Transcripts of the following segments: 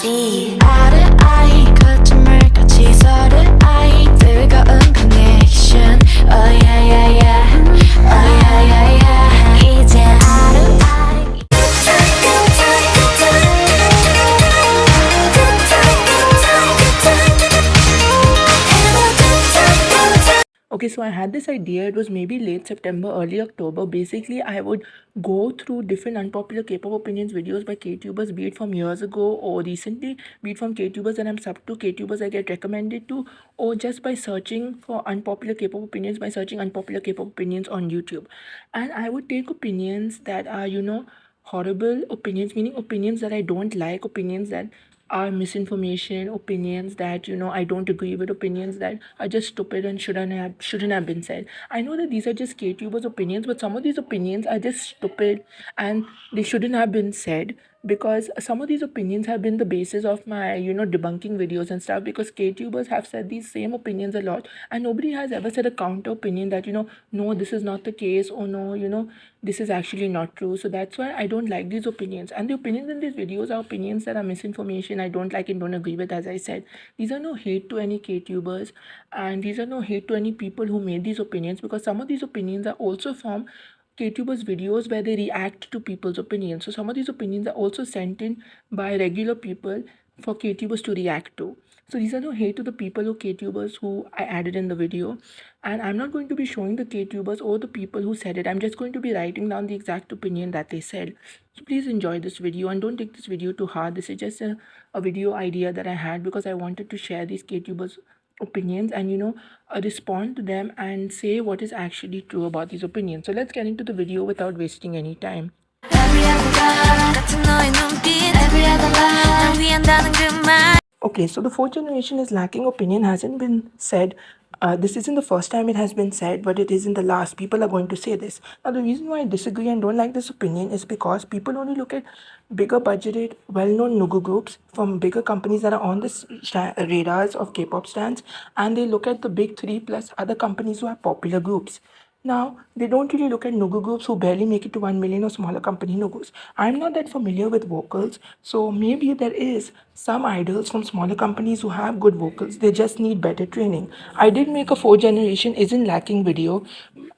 Eye to eye, 거짓말같이 서로의 eye, 뜨거운 connection. Oh yeah yeah yeah, oh yeah yeah yeah. 이제 eye to eye. Okay, so I had this idea. It was maybe late September, early October. Basically, I would go through different unpopular K-pop opinions videos by K-tubers, be it from years ago or recently, be it from K-tubers that I'm sub to, K-tubers I get recommended to, or just by searching for unpopular K-pop opinions, by searching unpopular K-pop opinions on YouTube. And I would take opinions that are, horrible opinions, meaning opinions that I don't like, opinions that are misinformation, opinions that I don't agree with, opinions that are just stupid and shouldn't have been said. I know that these are just K-tubers opinions, but some of these opinions are just stupid and they shouldn't have been said, because some of these opinions have been the basis of my debunking videos and stuff, because K-tubers have said these same opinions a lot and nobody has ever said a counter opinion that no, this is not the case, or no, this is actually not true. So that's why I don't like these opinions, and the opinions in these videos are opinions that are misinformation, I don't like and don't agree with. As I said, these are no hate to any K-tubers, and these are no hate to any people who made these opinions, because some of these opinions are also from K-tubers videos where they react to people's opinions. So some of these opinions are also sent in by regular people for K-tubers to react to. So these are no hate to the people or K-tubers who I added in the video. And I'm not going to be showing the K-tubers or the people who said it. I'm just going to be writing down the exact opinion that they said. So please enjoy this video and don't take this video too hard. This is just a video idea that I had because I wanted to share these K-tubers opinions and respond to them and say what is actually true about these opinions. So let's get into the video without wasting any time. Okay, so the fourth generation is lacking opinion hasn't been said. This isn't the first time it has been said, but it isn't the last. People are going to say this. Now, the reason why I disagree and don't like this opinion is because people only look at bigger budgeted, well-known Nugu groups from bigger companies that are on the radars of K-pop stands, and they look at the big three plus other companies who have popular groups. Now, they don't really look at Nugu groups who barely make it to 1 million or smaller company Nugus. I'm not that familiar with vocals, so maybe there is some idols from smaller companies who have good vocals. They just need better training. I did make a 4th generation isn't lacking video,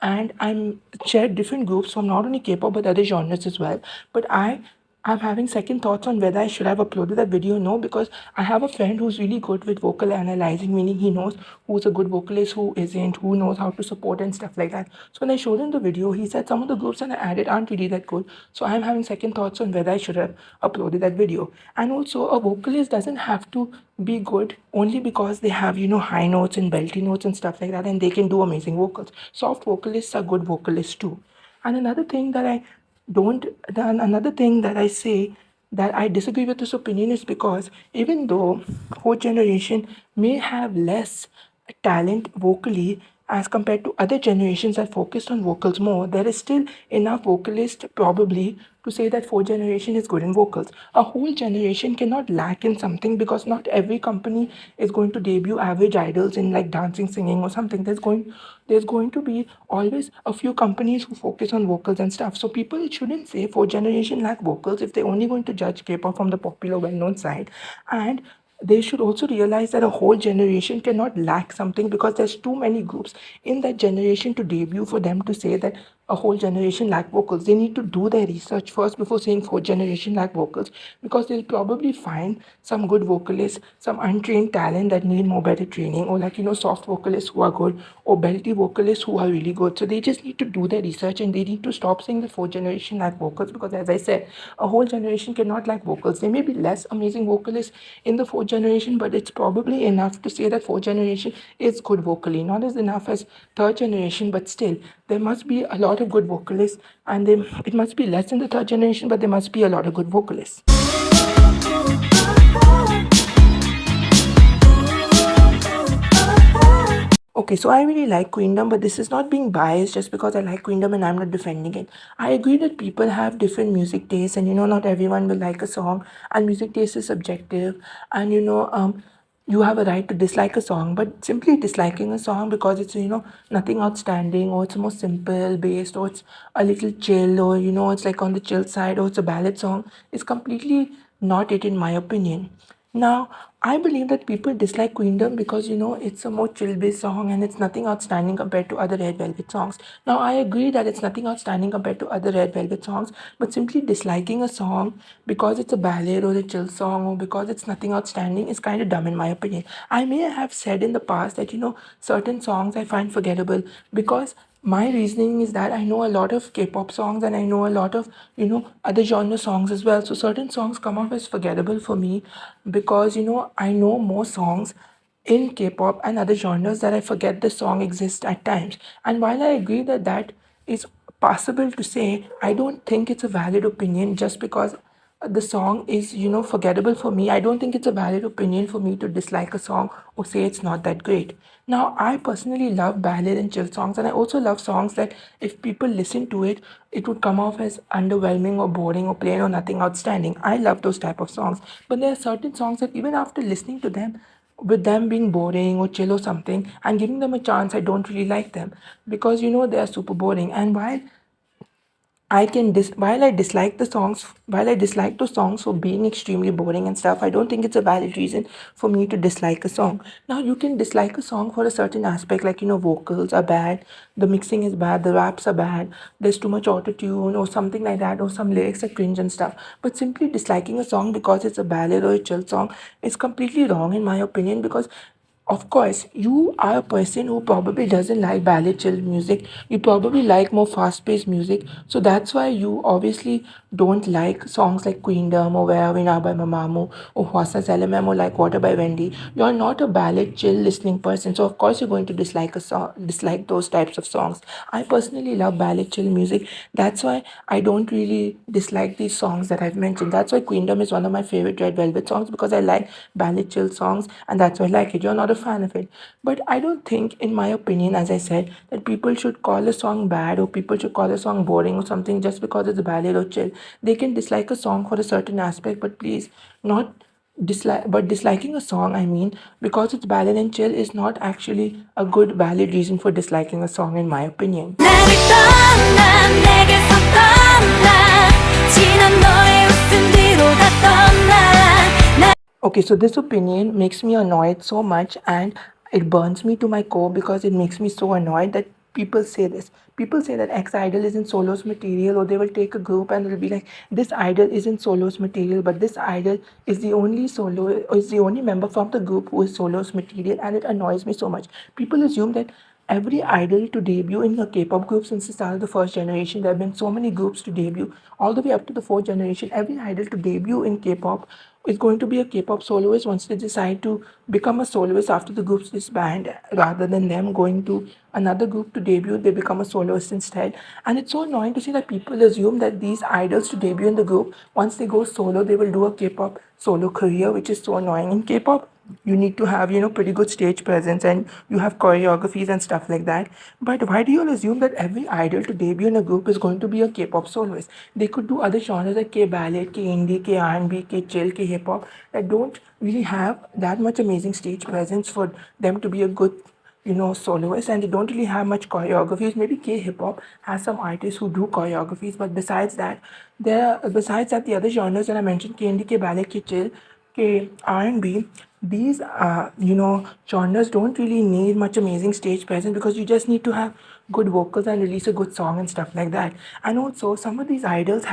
and I'm shared different groups from not only K-pop but other genres as well. But I'm having second thoughts on whether I should have uploaded that video or no, because I have a friend who's really good with vocal analyzing, meaning he knows who's a good vocalist, who isn't, who knows how to support and stuff like that. So when I showed him the video, he said some of the groups that I added aren't really that good. So I'm having second thoughts on whether I should have uploaded that video. And also, a vocalist doesn't have to be good only because they have, high notes and belty notes and stuff like that, and they can do amazing vocals. Soft vocalists are good vocalists too. And another thing that I say that I disagree with this opinion is because even though fourth generation may have less talent vocally as compared to other generations that focused on vocals more, there is still enough vocalists probably to say that fourth generation is good in vocals. A whole generation cannot lack in something, because not every company is going to debut average idols in like dancing, singing or something. There's going to be always a few companies who focus on vocals and stuff. So people shouldn't say fourth generation lack vocals if they're only going to judge K-pop from the popular well-known side. And they should also realize that a whole generation cannot lack something, because there's too many groups in that generation to debut for them to say that a whole generation lack vocals. They need to do their research first before saying fourth generation lack vocals, because they'll probably find some good vocalists, some untrained talent that need more better training, or like soft vocalists who are good, or belty vocalists who are really good. So they just need to do their research and they need to stop saying the fourth generation lack vocals, because as I said, a whole generation cannot lack vocals. There may be less amazing vocalists in the fourth generation, but it's probably enough to say that fourth generation is good vocally. Not as enough as third generation, but still there must be a lot of good vocalists, and it must be less in the third generation, but there must be a lot of good vocalists. Okay, so I really like Queendom, but this is not being biased just because I like Queendom and I'm not defending it. I agree that people have different music tastes, and not everyone will like a song, and music taste is subjective, and you have a right to dislike a song, but simply disliking a song because it's nothing outstanding, or it's more simple based, or it's a little chill, or it's like on the chill side, or it's a ballad song, is completely not it in my opinion. Now, I believe that people dislike Queendom because it's a more chill based song and it's nothing outstanding compared to other Red Velvet songs. Now, I agree that it's nothing outstanding compared to other Red Velvet songs, but simply disliking a song because it's a ballad or a chill song or because it's nothing outstanding is kind of dumb in my opinion. I may have said in the past that certain songs I find forgettable because my reasoning is that I know a lot of K-pop songs and I know a lot of other genre songs as well. So certain songs come off as forgettable for me because I know more songs in K-pop and other genres that I forget the song exists at times. And while I agree that that is possible to say, I don't think it's a valid opinion just because the song is forgettable for me. I don't think it's a valid opinion for me to dislike a song or say it's not that great. Now, I personally love ballad and chill songs, and I also love songs that if people listen to it, it would come off as underwhelming or boring or plain or nothing outstanding. I love those type of songs, but there are certain songs that even after listening to them, with them being boring or chill or something and giving them a chance, I don't really like them because they are super boring. And while I dislike the songs, while I dislike those songs for being extremely boring and stuff, I don't think it's a valid reason for me to dislike a song. Now, you can dislike a song for a certain aspect, like vocals are bad, the mixing is bad, the raps are bad, there's too much auto tune or something like that, or some lyrics are cringe and stuff. But simply disliking a song because it's a ballad or a chill song is completely wrong in my opinion because of course, you are a person who probably doesn't like ballad chill music. You probably like more fast paced music. So that's why you obviously don't like songs like Queendom or Where Are We Now by Mamamoo or Hwasa Zalamam or like Water by Wendy. You're not a ballad chill listening person. So of course you're going to dislike those types of songs. I personally love ballad chill music. That's why I don't really dislike these songs that I've mentioned. That's why Queendom is one of my favorite Red Velvet songs because I like ballad chill songs and that's why I like it. You're not a fan of it. But I don't think, in my opinion, as I said, that people should call a song bad or people should call a song boring or something just because it's ballad or chill. They can dislike a song for a certain aspect, but please not disliking a song, I mean, because it's ballad and chill is not actually a good valid reason for disliking a song in my opinion. 나를 떠나 내게서 떠나 지난 너의 웃음 뒤로 다 떠나 Okay, so this opinion makes me annoyed so much and it burns me to my core because it makes me so annoyed that people say this. People say that X idol isn't solo's material, or they will take a group and they'll be like, this idol isn't solo's material, but this idol is the only solo, or is the only member from the group who is solo's material, and it annoys me so much. People assume that every idol to debut in a K-pop group since the start of the first generation. There have been so many groups to debut, all the way up to the fourth generation. Every idol to debut in K-pop is going to be a K-pop soloist once they decide to become a soloist after the group's disband, rather than them going to another group to debut. They become a soloist instead, and it's so annoying to see that people assume that these idols to debut in the group, once they go solo, they will do a K-pop solo career, which is so annoying. In K-pop, you need to have pretty good stage presence and you have choreographies and stuff like that. But why do you all assume that every idol to debut in a group is going to be a K-pop soloist? They could do other genres like K-ballad, K-indie, K-R&B, K-chill, K-hip-hop that don't really have that much amazing stage presence for them to be a good soloist, and they don't really have much choreographies. Maybe K-hip hop has some artists who do choreographies, but besides that, the other genres that I mentioned, K-indie, K-ballet, K-chill, R&B, these genres don't really need much amazing stage presence because you just need to have good vocals and release a good song and stuff like that. And also, some of these idols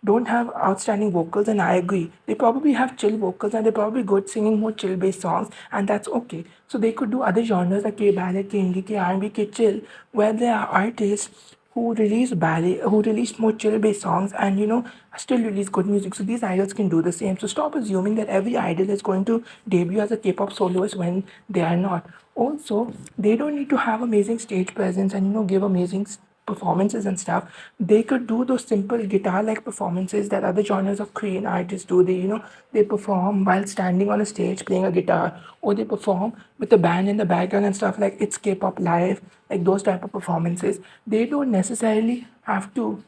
don't have outstanding vocals, and I agree. They probably have chill vocals and they're probably good singing more chill based songs, and that's okay. So they could do other genres like K ballad, K indie, K R&B, K chill, where there are artists who release more chill based songs and still release good music. So these idols can do the same. So stop assuming that every idol is going to debut as a K-pop soloist when they are not. Also, they don't need to have amazing stage presence and give amazing performances and stuff. They could do those simple guitar like performances that other genres of Korean artists do. They perform while standing on a stage playing a guitar, or they perform with a band in the background and stuff like It's K-pop Live, like those type of performances. They don't necessarily have to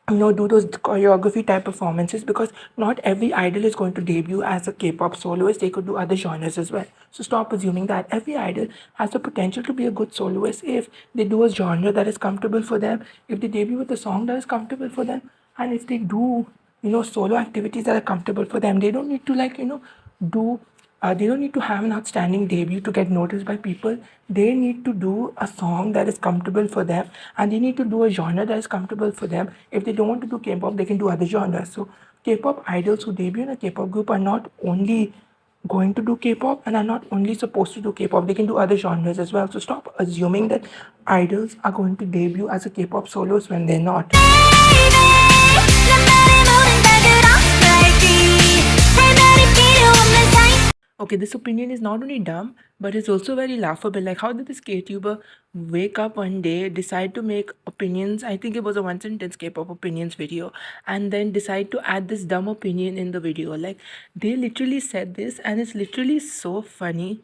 do those choreography type performances because not every idol is going to debut as a K-pop soloist. They could do other genres as well. So stop assuming that every idol has the potential to be a good soloist if they do a genre that is comfortable for them, if they debut with a song that is comfortable for them, and if they do solo activities that are comfortable for them. They don't need to do they don't need to have an outstanding debut to get noticed by people. They need to do a song that is comfortable for them, and they need to do a genre that is comfortable for them. If they don't want to do K-pop, they can do other genres. So K-pop idols who debut in a K-pop group are not only going to do K-pop and are not only supposed to do K-pop, they can do other genres as well. So stop assuming that idols are going to debut as a K-pop solos when they're not. Okay, this opinion is not only dumb, but it's also very laughable. Like, how did this K-tuber wake up one day, decide to make opinions? I think it was a one sentence K-pop opinions video, and then decide to add this dumb opinion in the video. Like, they literally said this, and it's literally so funny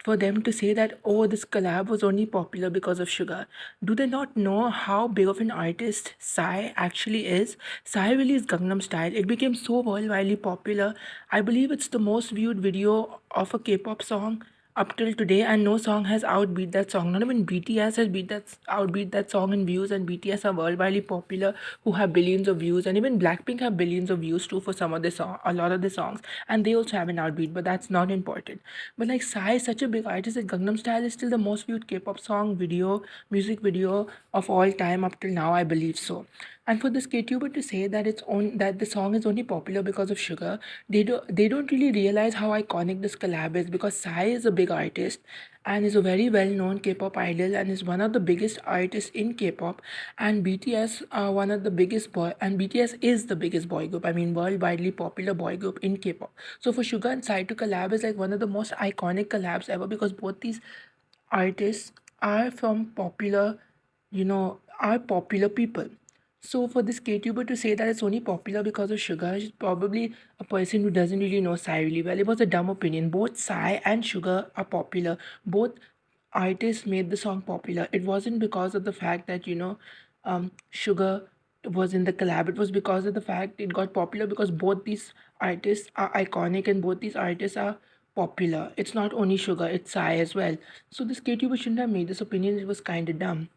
for them to say that, oh, this collab was only popular because of Sugar. Do they not know how big of an artist Psy actually is? Psy released Gangnam Style. It became so worldwide popular. I believe it's the most viewed video of a K-pop song up till today, and no song has outbeat that song. Not even BTS has outbeat that song in views, and BTS are worldwide popular, who have billions of views, and even Blackpink have billions of views too for some of the a lot of the songs, and they also have an outbeat, but that's not important. But like Psy is such a big artist that Gangnam Style is still the most viewed K-pop song music video of all time up till now, I believe so. And for this KTuber to say that that the song is only popular because of Sugar, they don't really realize how iconic this collab is, because Psy is a big artist and is a very well-known K-pop idol and is one of the biggest artists in K-pop, and BTS are one of the biggest and BTS is the biggest boy group. I mean, worldwide popular boy group in K-pop. So for Sugar and Psy to collab is like one of the most iconic collabs ever, because both these artists are from are popular people. So for this KTuber to say that it's only popular because of Sugar is probably a person who doesn't really know Psy really well. It was a dumb opinion. Both Psy and Sugar are popular. Both artists made the song popular. It wasn't because of the fact that Sugar was in the collab. It was because of the fact it got popular because both these artists are iconic and both these artists are popular. It's not only Sugar, it's Psy as well. So this KTuber shouldn't have made this opinion. It was kind of dumb.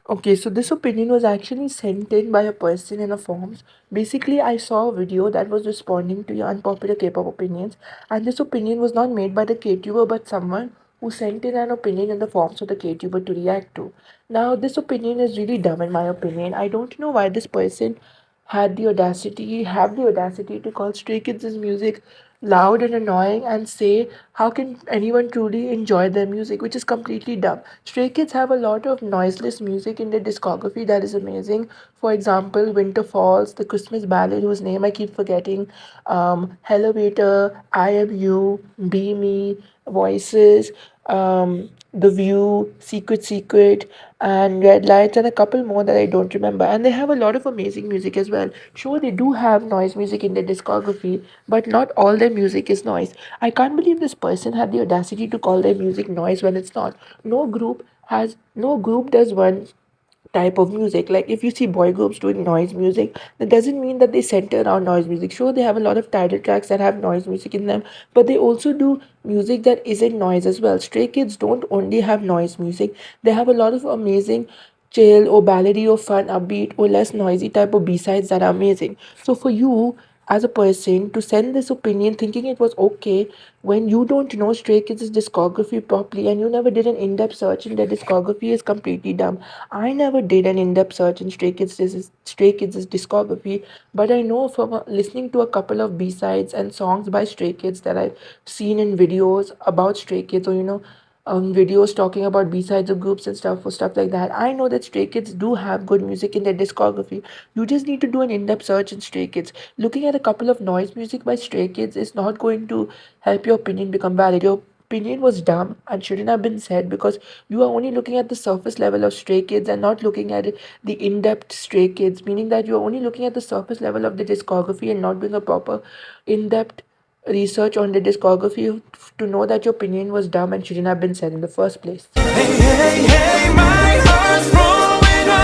Okay, so this opinion was actually sent in by a person in a forums. Basically, I saw a video that was responding to your unpopular K-pop opinions, and this opinion was not made by the KTuber but someone who sent in an opinion in the forums for the KTuber to react to. Now, this opinion is really dumb in my opinion. I don't know why this person have the audacity to call Stray Kids' music loud and annoying and say how can anyone truly enjoy their music, which is completely dumb. Stray Kids have a lot of noiseless music in their discography that is amazing. For example, Winter Falls, the Christmas ballad whose name I keep forgetting, Elevator, I Am You, Be Me, Voices, The View, Secret, and Red Lights, and a couple more that I don't remember. And they have a lot of amazing music as well. Sure, they do have noise music in their discography, but not all their music is noise. I can't believe this person had the audacity to call their music noise when it's not. No group does one type of music. Like if you see boy groups doing noise music, that doesn't mean that they center around noise music. Sure, they have a lot of title tracks that have noise music in them, but they also do music that isn't noise as well. Stray Kids don't only have noise music, they have a lot of amazing chill or ballady or fun upbeat or less noisy type of b-sides that are amazing. So for you as a person to send this opinion thinking it was okay when you don't know Stray Kids' discography properly and you never did an in-depth search in their discography is completely dumb. I never did an in-depth search in Stray Kids' discography, but I know from listening to a couple of B-sides and songs by Stray Kids that I've seen in videos about Stray Kids, or videos talking about B-sides of groups and stuff like that. I know that Stray Kids do have good music in their discography. You just need to do an in-depth search in Stray Kids. Looking at a couple of noise music by Stray Kids is not going to help your opinion become valid. Your opinion was dumb and shouldn't have been said because you are only looking at the surface level of Stray Kids and not looking at the in-depth Stray Kids, meaning that you are only looking at the surface level of the discography and not doing a proper in-depth research on the discography to know that your opinion was dumb and shouldn't have been said in the first place. Hey, my heart's growing old.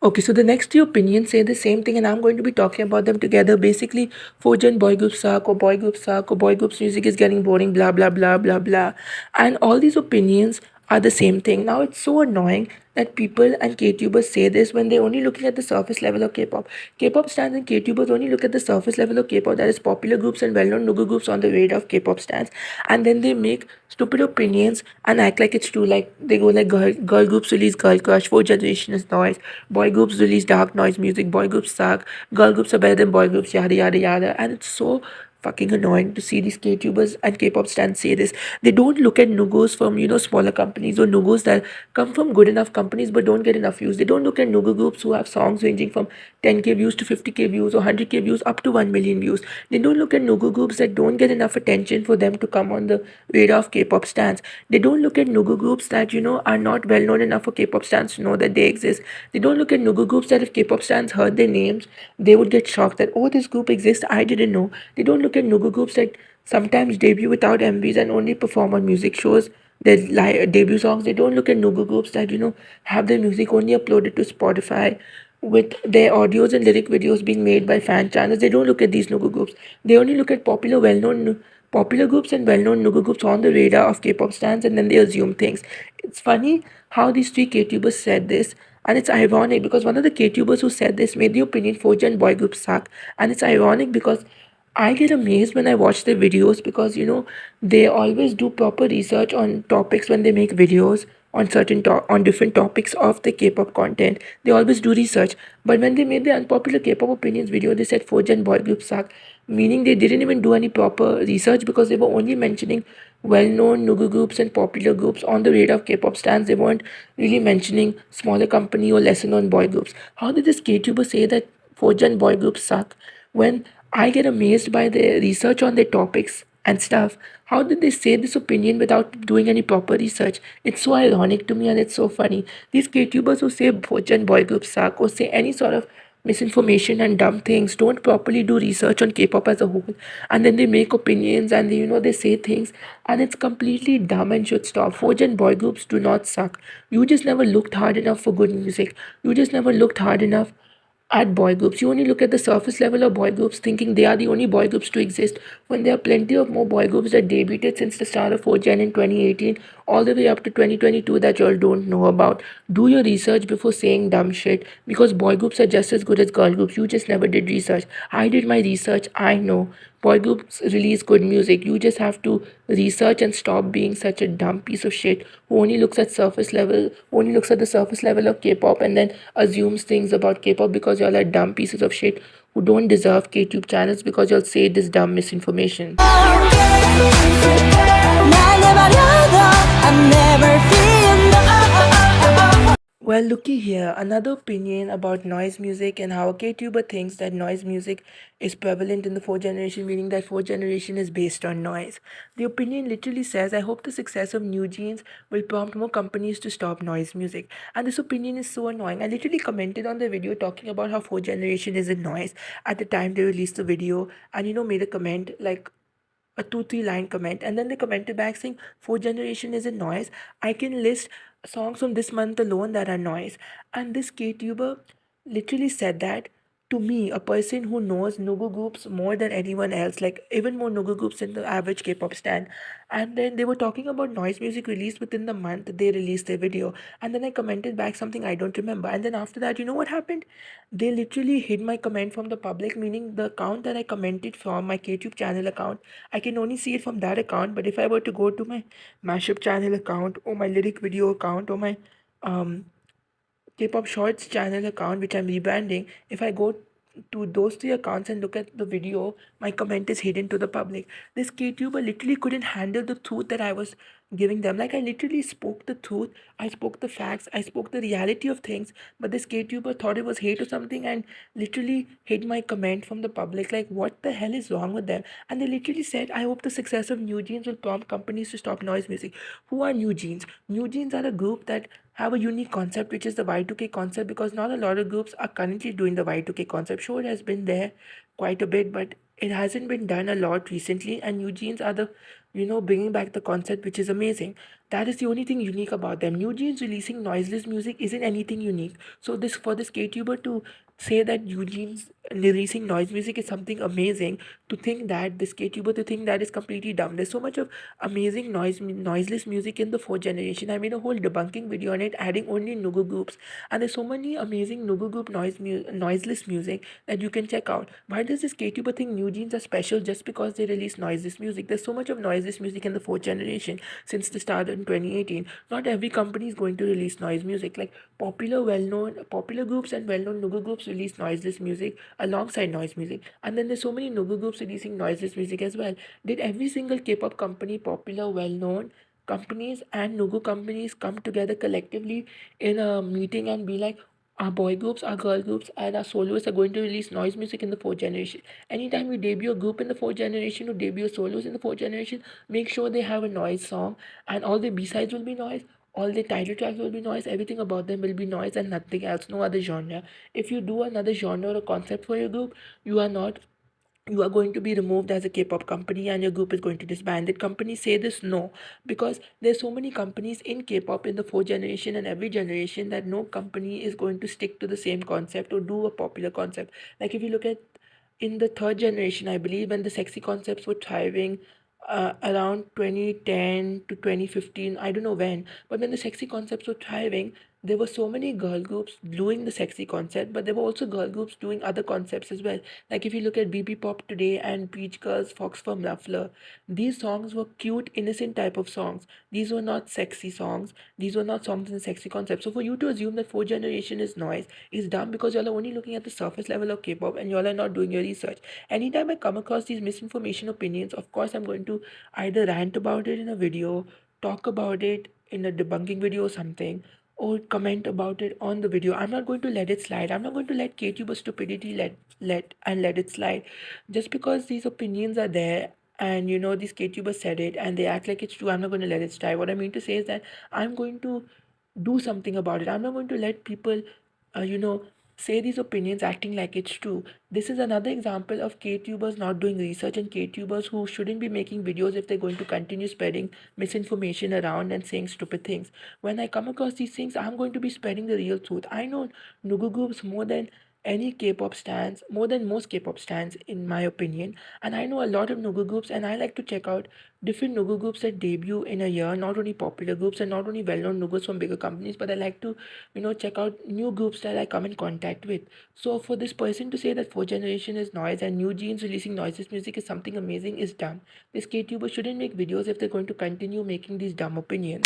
Okay, Okay, so the next two opinions say the same thing, and I'm going to be talking about them together. Basically, Fojan boy groups suck, or boy groups suck, or boy groups music is getting boring, blah blah blah blah blah. And all these opinions are the same thing. Now it's so annoying that people and K-tubers say this when they're only looking at the surface level of K-pop. K-pop stans and K-tubers only look at the surface level of K-pop, that is popular groups and well-known Nugu groups on the radar of K-pop stans, and then they make stupid opinions and act like it's true. Like they go like girl groups release girl crush, fourth generation is noise, boy groups release dark noise music, boy groups suck, girl groups are better than boy groups, yada yada yada. And it's so fucking annoying to see these K-tubers and K-pop stans say this. They don't look at Nugos from, smaller companies, or Nugos that come from good enough companies but don't get enough views. They don't look at Nugu groups who have songs ranging from 10k views to 50k views, or 100k views up to 1 million views. They don't look at Nugu groups that don't get enough attention for them to come on the radar of K-pop stans. They don't look at Nugu groups that, are not well known enough for K-pop stans to know that they exist. They don't look at Nugu groups that if K-pop stans heard their names, they would get shocked that, oh, this group exists, I didn't know. They don't look at Nugu groups that sometimes debut without MVs and only perform on music shows their debut songs. They don't look at Nugu groups that, have their music only uploaded to Spotify with their audios and lyric videos being made by fan channels. They don't look at these Nugu groups. They only look at popular groups and well-known Nugu groups on the radar of K-pop stans, and then they assume things. It's funny how these three K-tubers said this, and it's ironic because one of the K-tubers who said this made the opinion Foja and boy groups suck. And it's ironic because I get amazed when I watch their videos because they always do proper research on topics when they make videos on on different topics of the K-pop content. They always do research, but when they made the unpopular K-pop opinions video, they said Foja and boy groups suck, meaning they didn't even do any proper research because they were only mentioning well-known Nugu groups and popular groups on the radar of K-pop stans. They weren't really mentioning smaller company or lesser-known boy groups. How did this K-tuber say that Foja and boy groups suck when I get amazed by their research on their topics and stuff? How did they say this opinion without doing any proper research? It's so ironic to me and it's so funny. These K-tubers who say Bhoja and boy groups suck or say any sort of misinformation and dumb things don't properly do research on K-pop as a whole, and then they make opinions and they say things, and it's completely dumb and should stop. Forge and boy groups do not suck. You just never looked hard enough for good music. You just never looked hard enough at boy groups. You only look at the surface level of boy groups thinking they are the only boy groups to exist, when there are plenty of more boy groups that debuted since the start of 4gen in 2018 all the way up to 2022 that you all don't know about. Do your research before saying dumb shit, because boy groups are just as good as girl groups. You just never did research. I did my research. I know boy groups release good music. You just have to research and stop being such a dumb piece of shit who only looks at the surface level of K-pop and then assumes things about K-pop because y'all are dumb pieces of shit who don't deserve K-tube channels because y'all say this dumb misinformation. Well, looky here, another opinion about noise music and how a K-tuber thinks that noise music is prevalent in the fourth generation, meaning that fourth generation is based on noise. The opinion literally says, I hope the success of New Jeans will prompt more companies to stop noise music. And this opinion is so annoying. I literally commented on the video talking about how fourth generation is in noise at the time they released the video, and made a comment like a 2-3 line comment, and then they commented back saying fourth generation is a noise. I can list songs from this month alone that are noise. And this K-tuber literally said that to me, a person who knows Nugu groups more than anyone else, like even more Nugu groups than the average K-pop stan. And then they were talking about noise music released within the month they released their video. And then I commented back something I don't remember. And then after that, you know what happened? They literally hid my comment from the public, meaning the account that I commented from, my KTube channel account, I can only see it from that account. But if I were to go to my mashup channel account or my lyric video account or my um K-pop Shorts channel account, which I'm rebranding, if I go to those three accounts and look at the video, my comment is hidden to the public. This K-tuber literally couldn't handle the truth that I was giving them. Like, I literally spoke the truth, I spoke the facts, I spoke the reality of things, but this K-tuber thought it was hate or something and literally hid my comment from the public. Like, what the hell is wrong with them? And they literally said, I hope the success of New Jeans will prompt companies to stop noise music. Who are New Jeans? New Jeans are a group that have a unique concept, which is the Y2K concept, because not a lot of groups are currently doing the Y2K concept. Sure, it has been there quite a bit, but it hasn't been done a lot recently, and New Jeans are the, bringing back the concept, which is amazing. That is the only thing unique about them. New Jeans releasing noiseless music isn't anything unique. So this, for this KTuber to say that New Jeans releasing noise music is something amazing, to think that this KTuber to think that is completely dumb. There's so much of amazing noiseless music in the fourth generation. I made a whole debunking video on it, adding only Nugu groups, and there's so many amazing Nugu group noiseless music that you can check out. Why does this KTuber think New Jeans are special just because they release noiseless music? There's so much of noiseless music in the fourth generation since the start in 2018. Not every company is going to release noise music. Like popular groups and well-known Nugu groups release noiseless music alongside noise music, and then there's so many Nugu groups releasing noiseless music as well. Did every single K-pop company, popular, well-known companies and Nugu companies, come together collectively in a meeting and be like, our boy groups, our girl groups, and our soloists are going to release noise music in the fourth generation? Anytime you debut a group in the fourth generation or debut solos in the fourth generation, make sure they have a noise song, and all the B-sides will be noise. All the title tracks will be noise. Everything about them will be noise and nothing else, no other genre. If you do another genre or concept for your group, you are not you are going to be removed as a K-pop company and your group is going to disband. Did companies say this? No, because there's so many companies in K-pop in the fourth generation and every generation that no company is going to stick to the same concept or do a popular concept. Like if you look at in the third generation, I believe, when the sexy concepts were thriving, around 2010 to 2015, I don't know when, but when the sexy concepts were thriving, there were so many girl groups doing the sexy concept, but there were also girl groups doing other concepts as well. Like if you look at BB Pop today and Peach Girls, Fox for Muffler, these songs were cute, innocent type of songs. These were not sexy songs. These were not songs in the sexy concept. So for you to assume that fourth generation is noise is dumb, because y'all are only looking at the surface level of K-pop and y'all are not doing your research. Anytime I come across these misinformation opinions, of course I'm going to either rant about it in a video, talk about it in a debunking video or something, or comment about it on the video. I'm not going to let it slide. I'm not going to let KTuber stupidity let it slide. Just because these opinions are there and these KTubers said it and they act like it's true, I'm not going to let it slide. What I mean to say is that I'm going to do something about it. I'm not going to let people, uh, you know, say these opinions acting like it's true. This is another example of KTubers not doing research and KTubers who shouldn't be making videos if they're going to continue spreading misinformation around and saying stupid things. When I come across these things, I'm going to be spreading the real truth. I know Nugu groups more than any K-pop stands, more than most K-pop stands in my opinion, and I know a lot of Nugu groups, and I like to check out different Nugu groups that debut in a year, not only popular groups and not only well-known Nugus from bigger companies, but I like to check out new groups that I come in contact with. So for this person to say that fourth generation is noise and New Jeans releasing noiseless music is something amazing is dumb. This KTuber shouldn't make videos if they're going to continue making these dumb opinions.